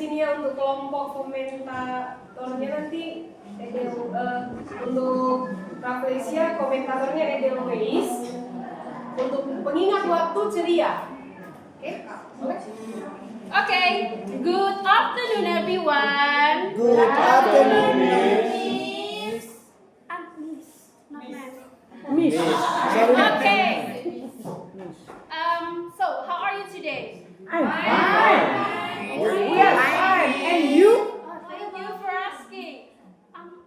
sini ya untuk kelompok komentatornya nanti untuk Rafflesia komentatornya Edelweiss. Untuk pengingat waktu ceria. Okay, good afternoon everyone. Good afternoon, Miss. Miss, not ma'am. Miss. Okay. So how are you today? I'm fine. We are fine. And you? Thank you for asking. I'm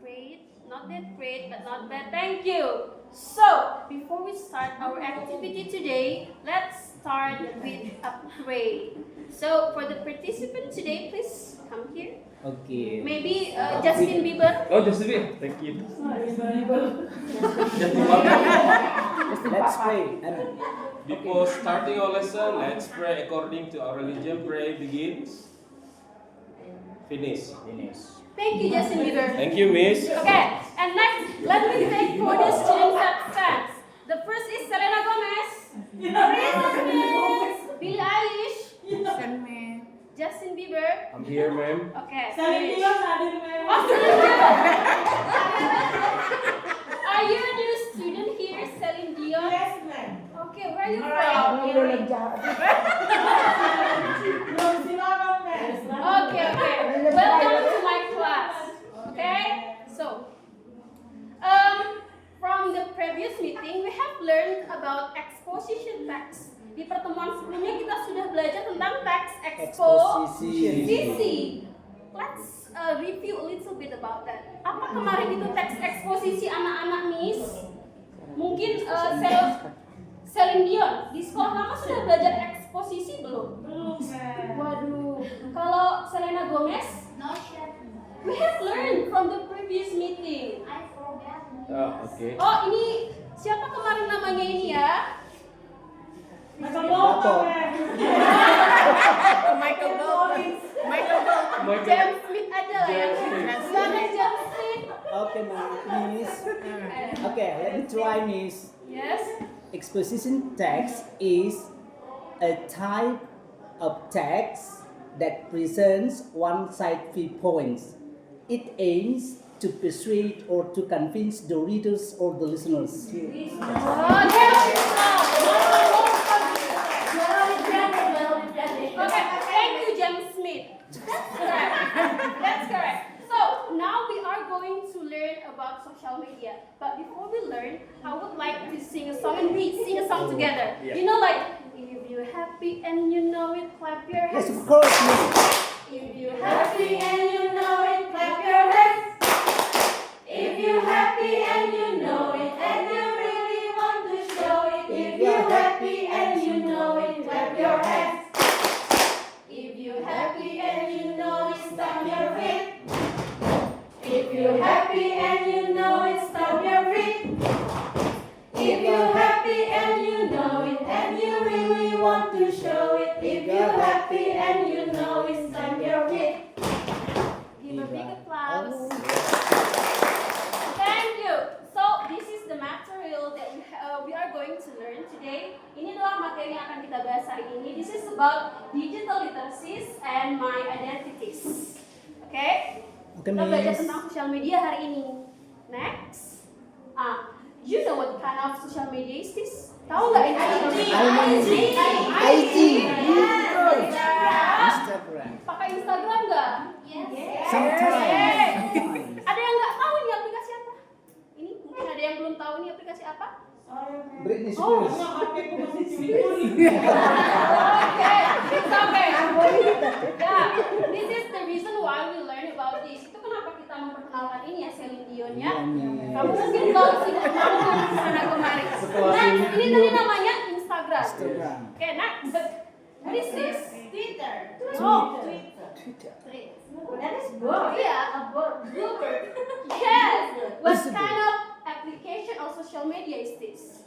great. Not that great, but not bad. Thank you. So, before we start our activity today, let's start with a pray. So, for the participant today, please come here. Okay. Maybe Justin Bieber. Oh, Justin Bieber. Thank you. Let's pray. Before starting our lesson, let's pray according to our religion. Pray begins. Finish. Thank you, Justin Bieber. Thank you, Miss. Okay, and next, let me take for the students' absence. The first is Selena Gomez. Billie Eilish. Justin Bieber. I'm here, ma'am. Okay. Celine Dion hadir, ma'am. Are you a new student here, Celine Dion? Yes, ma'am. Okay, where are you from? No, silakan, ma'am. Okay. Welcome to my class. Okay? So, from the previous meeting, we have learned about exposition text. Di pertemuan sebelumnya kita sudah belajar tentang teks eksposisi. Let's review a little bit about that. Apa kemarin itu teks eksposisi anak-anak, Miss? Mungkin Celine Dion di sekolah lama sudah belajar eksposisi belum? Belum, ma'am. Waduh, kalau Selena Gomez, we have learned from the previous meeting. Okay. Oh, ini siapa kemarin namanya ini ya? Michael Bolton, ma'am. Michael Bolton. James Smith aja lah ya. Jangan James Smith. Okay, Miss. Okay, let me try, Miss. Yes. Exposition text is a type of text that presents one-side viewpoints. It aims to persuade or to convince the readers or the listeners. Oh, okay, thank you, James Smith. That's correct. So now we are going to learn about social media. But before we learn, I would like to sing a song and we sing a song together. Yeah. You know, like if you're happy and you know it, clap your Yes, hands. of course, Miss. If you're happy and you know it, clap your hands. If you're happy and you know it, and you really want to show it. If you're happy and you know it, clap your hands. If you're happy and you know it, stomp your feet. If you're happy and you know it, stomp your feet. If you're happy and you know it, and you really want to show it. If you're happy and you know it, stomp your feet. Give a big applause. Thank you. So this is the material that we are going to learn today. Ini adalah materi yang akan kita bahas hari ini. This is about digital literacies and my identities. Okay? Okay, Kita belajar Miss. tentang sosial media hari ini. Next. You know what kind of social media is this? Tahu nggak ini? IG. Instagram. Instagram. Pakai Instagram nggak? Sometimes. Ada yang nggak tahu ini aplikasi apa? Ini mungkin ada yang belum tahu ini aplikasi apa? Britney Oh. Spears. Okay, it's okay. Yeah, this is the reason why we learn about this. Itu kenapa kita memperkenalkan ini ya, Celine Dion ya. Kamu mungkin tahu sih nonton di sana kemarin. Nah, ini tadi namanya Instagram. Instagram. Okay, next. What is this? Twitter. Oh, Twitter. That is bird. yeah, a bluebird. Yes. What kind of application or social media is this?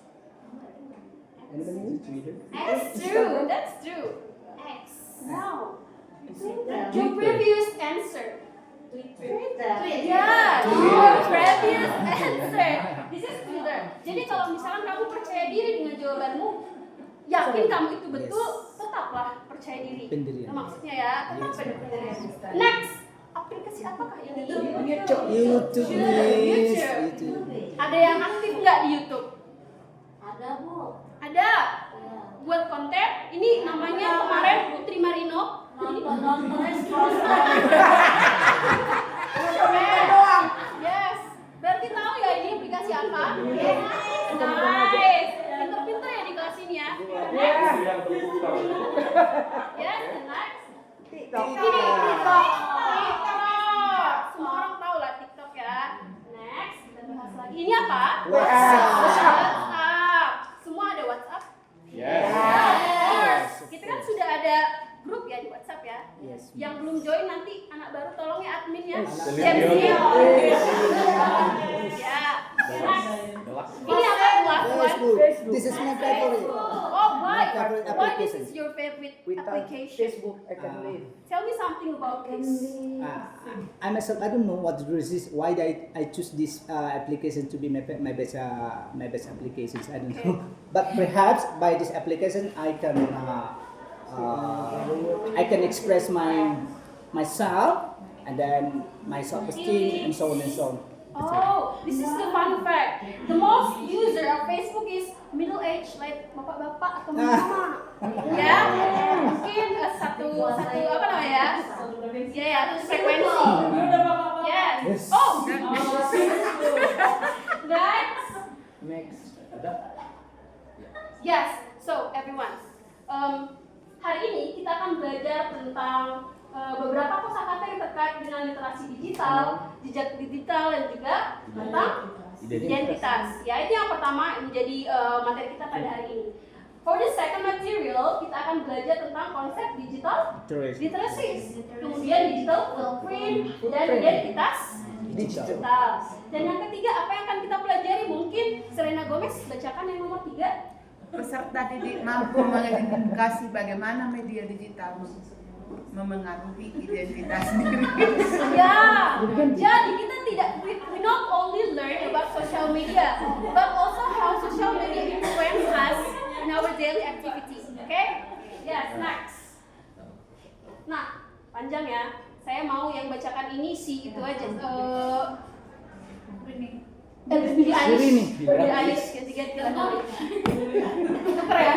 Anybody know Twitter? That's true. That's true. X. No. Twitter. Your previous answer. Twitter. Yeah, your previous answer. This is Twitter. Jadi kalau misalkan kamu percaya diri dengan jawabanmu, yakin kamu itu betul, tetap apa? Percaya diri. Pendirian. Maksudnya ya, tetap pada pendirian. Next, aplikasi apakah ini? YouTube, miss. YouTube. Ada yang aktif nggak di YouTube? Ada, Bu. Ada. Buat konten, ini namanya kemarin Putri Marino. Nonton scroll. Yes. Berarti tahu ya ini aplikasi apa? Nice. Pinter-pinter ya di kelas ini ya. Next. Yes, and next. TikTok. Ini TikTok. Semua orang tahu lah TikTok ya. Next, kita bahas lagi. Ini apa? WhatsApp. Semua ada WhatsApp? Yes. Kita kan sudah ada grup ya di WhatsApp ya. Yes. Yang belum join nanti anak baru tolong ya admin ya. Ya. Ini apa Facebook. This is my favorite. Oh, why? My favorite Why this application. is your favorite Without application? Facebook, I can live. Tell me something about this. I myself, I don't know what this is. Why I choose this application to be my best applications. I don't know. But perhaps by this application I can express myself and then my self-esteem and so on and so on. Oh, this is the fun fact. The most user of Facebook is middle age, like bapak-bapak atau mama. Ya, mungkin satu apa namanya ya? Ya, satu frekuensi. Yes. Oh. Next. Yes. So everyone, hari ini kita akan belajar tentang beberapa kosakata yang terkait dengan literasi digital, jejak digital, dan juga tentang identitas. Ya, itu yang pertama menjadi materi kita pada hari ini. For the second material, kita akan belajar tentang konsep digital literacy, kemudian digital footprint, dan identitas digital. Dan yang ketiga, apa yang akan kita pelajari? Mungkin Selena Gomez bacakan yang nomor 3. Peserta didik mampu mengidentifikasi bagaimana media digital memengaruhi identitas diri. Ya, jadi kita tidak we not only learn about social media, but also how social media influence us in our daily activities. Okay? Yes, next. Nah, panjang ya. Saya mau yang bacakan ini si itu aja. Billie Eilish ganti-ganti lagi. Tuker ya.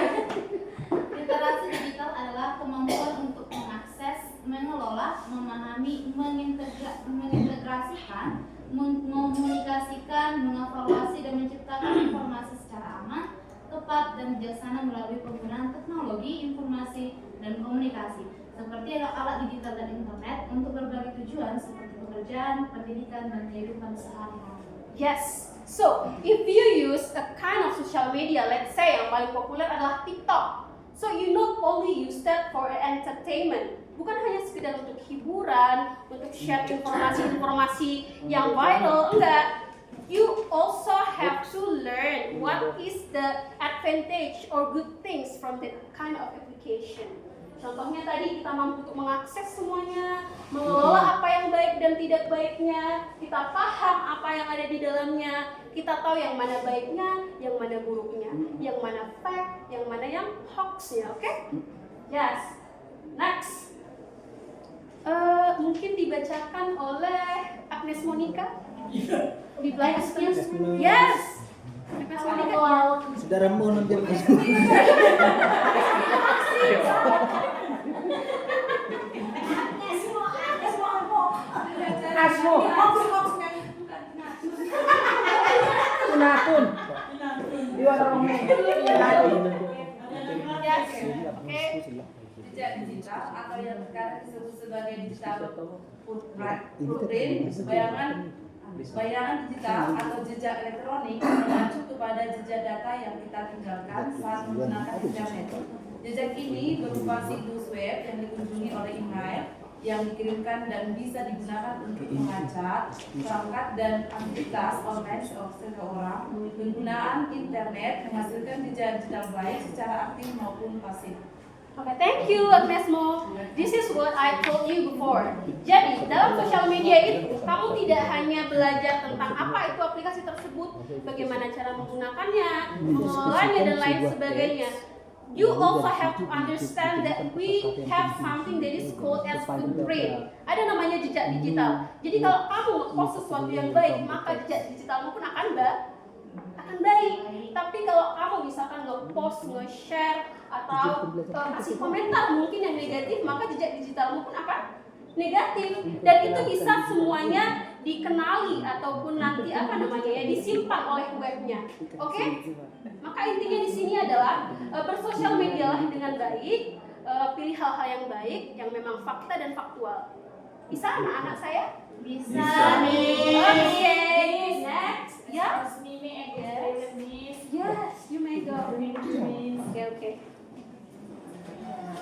Literasi digital adalah kemampuan untuk mengakses, mengelola, memahami, mengintegrasikan, mengomunikasikan, mengevaluasi dan menciptakan informasi secara aman, tepat dan bijaksana melalui penggunaan teknologi, informasi dan komunikasi seperti alat digital dan internet untuk berbagai tujuan seperti pekerjaan, pendidikan dan kehidupan sehari-hari. Yes. So, if you use a kind of social media, let's say yang paling populer adalah TikTok. So you not only use that for entertainment, bukan hanya sekedar untuk hiburan, untuk share informasi-informasi yang viral, enggak. You also have to learn what is the advantage or good things from that kind of application. Contohnya tadi kita mampu untuk mengakses semuanya, mengelola apa yang baik dan tidak baiknya, kita paham apa yang ada di dalamnya, kita tahu yang mana baiknya, yang mana buruknya, yang mana fact, yang mana yang hoax-nya, oke? Yes. Next. Mungkin dibacakan oleh Agnes Monica di belakang screen. Yes. Agnes Monica. Saudara mau nonton Asmo. Tunatun. Iwan Romi. Yes. Oke. Jejak digital atau yang sekarang disebut sebagai digital footprint, bayangan digital atau jejak elektronik mengacu kepada jejak data yang kita tinggalkan saat menggunakan internet. Jejak ini berupa situs web yang dikunjungi oleh email yang dikirimkan dan bisa digunakan untuk melacak perangkat dan aktivitas online seseorang. Penggunaan internet menghasilkan jejak digital baik secara aktif maupun pasif. Okay, thank you Agnes Mo. This is what I told you before. Jadi dalam sosial media itu kamu tidak hanya belajar tentang apa itu aplikasi tersebut, bagaimana cara menggunakannya, mengelolanya dan lain sebagainya. you also have to understand that we have something that is called as footprint. Ada namanya jejak digital. Jadi kalau kamu post sesuatu yang baik, maka jejak digitalmu pun akan baik. Tapi kalau kamu misalkan nge-post, nge-share, atau kasih komentar mungkin yang negatif, maka jejak digitalmu pun akan negatif. Dan itu bisa semuanya dikenali ataupun nanti disimpan oleh webnya. Oke? Maka intinya di sini adalah bersosial medialah dengan baik, pilih hal-hal yang baik, yang memang fakta dan faktual. Bisa anak-anak saya? Bisa. Oke, next. Yes. Yes. Yes, you may go. Okay.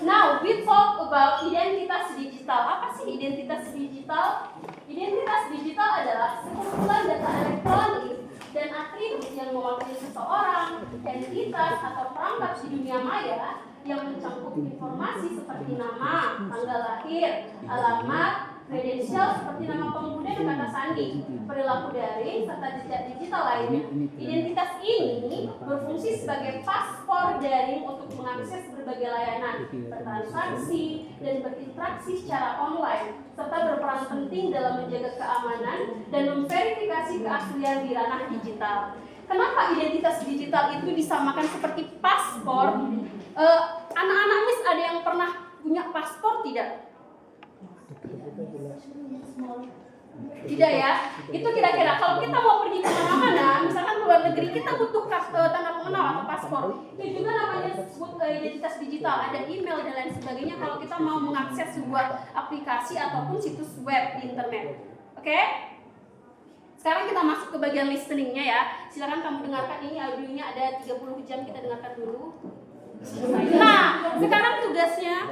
Now we talk about identitas digital. Apa sih identitas digital? Identitas digital adalah sekumpulan data elektronik dan atribut yang mewakili seseorang, entitas atau perangkat di dunia maya yang mencakup informasi seperti nama, tanggal lahir, alamat, kredensial seperti nama pengguna dan kata sandi, perilaku daring, serta jejak digital lainnya. Identitas ini berfungsi sebagai paspor daring untuk mengakses berbagai layanan, bertransaksi, dan berinteraksi secara online, serta berperan penting dalam menjaga keamanan dan memverifikasi keaslian di ranah digital. Kenapa identitas digital itu disamakan seperti paspor? Anak-anak Miss ada yang pernah punya paspor tidak? Tidak ya? Itu kira-kira kalau kita mau pergi ke mana-mana, misalkan ke luar negeri, kita butuh tanda pengenal atau paspor. Itu juga namanya disebut identitas digital. Ada email dan lain sebagainya kalau kita mau mengakses sebuah aplikasi ataupun situs web di internet. Oke? Sekarang kita masuk ke bagian listeningnya ya. Silakan kamu dengarkan ini audionya, ada 30 jam, kita dengarkan dulu. Nah, sekarang tugasnya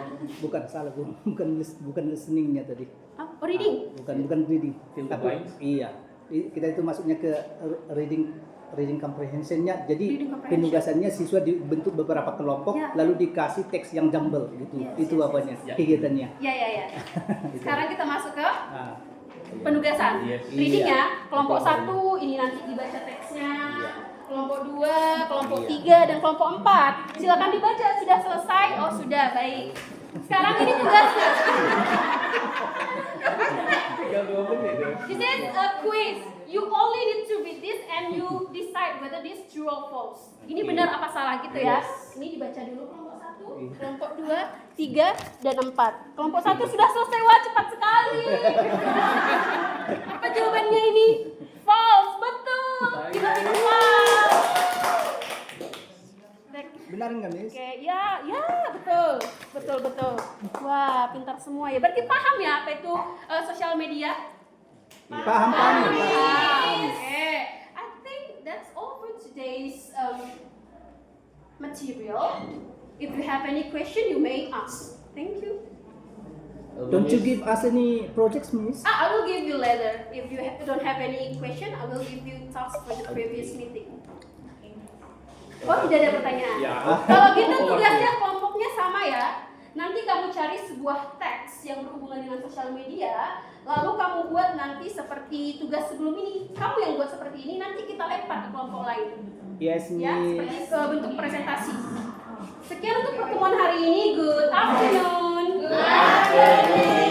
bukan listeningnya tadi. Reading. Bukan reading. Tapi iya, kita itu masuknya ke reading comprehensionnya. Jadi penugasannya siswa dibentuk beberapa kelompok, lalu dikasih teks yang jumble gitu. Itu apanya? Kegiatannya. Ya. Sekarang kita masuk ke penugasan. Readingnya kelompok 1 ini nanti dibaca teksnya. Kelompok 2, kelompok 3, dan kelompok 4. Silakan dibaca. Sudah selesai? Oh, sudah. Baik. Sekarang ini tugasnya. This is a quiz. You only need to read this and you decide whether this true or false. Ini benar apa salah gitu ya. Ini dibaca dulu kelompok 1, kelompok 2, 3, dan 4. Kelompok 1 sudah selesai. Wah, cepat sekali. Apa jawabannya ini? False. Betul. Kita false. Benar nggak, Miss? Oke, ya, betul. Wah, pintar semua ya. Berarti paham ya apa itu sosial media? Paham. Oke, I think that's all for today's material. If you have any question, you may ask. Thank you. Don't you give us any projects, Miss? I will give you later. If you don't have any question, I will give you tasks for the previous meeting. Oh, tidak ada pertanyaan. Ya. Kalau gitu tugasnya kelompoknya sama ya. Nanti kamu cari sebuah teks yang berhubungan dengan sosial media, lalu kamu buat nanti seperti tugas sebelum ini. Kamu yang buat seperti ini, nanti kita lempar ke kelompok lain. Yes, Miss. Ya, seperti bentuk presentasi. Sekian untuk pertemuan hari ini. Good afternoon. Good afternoon.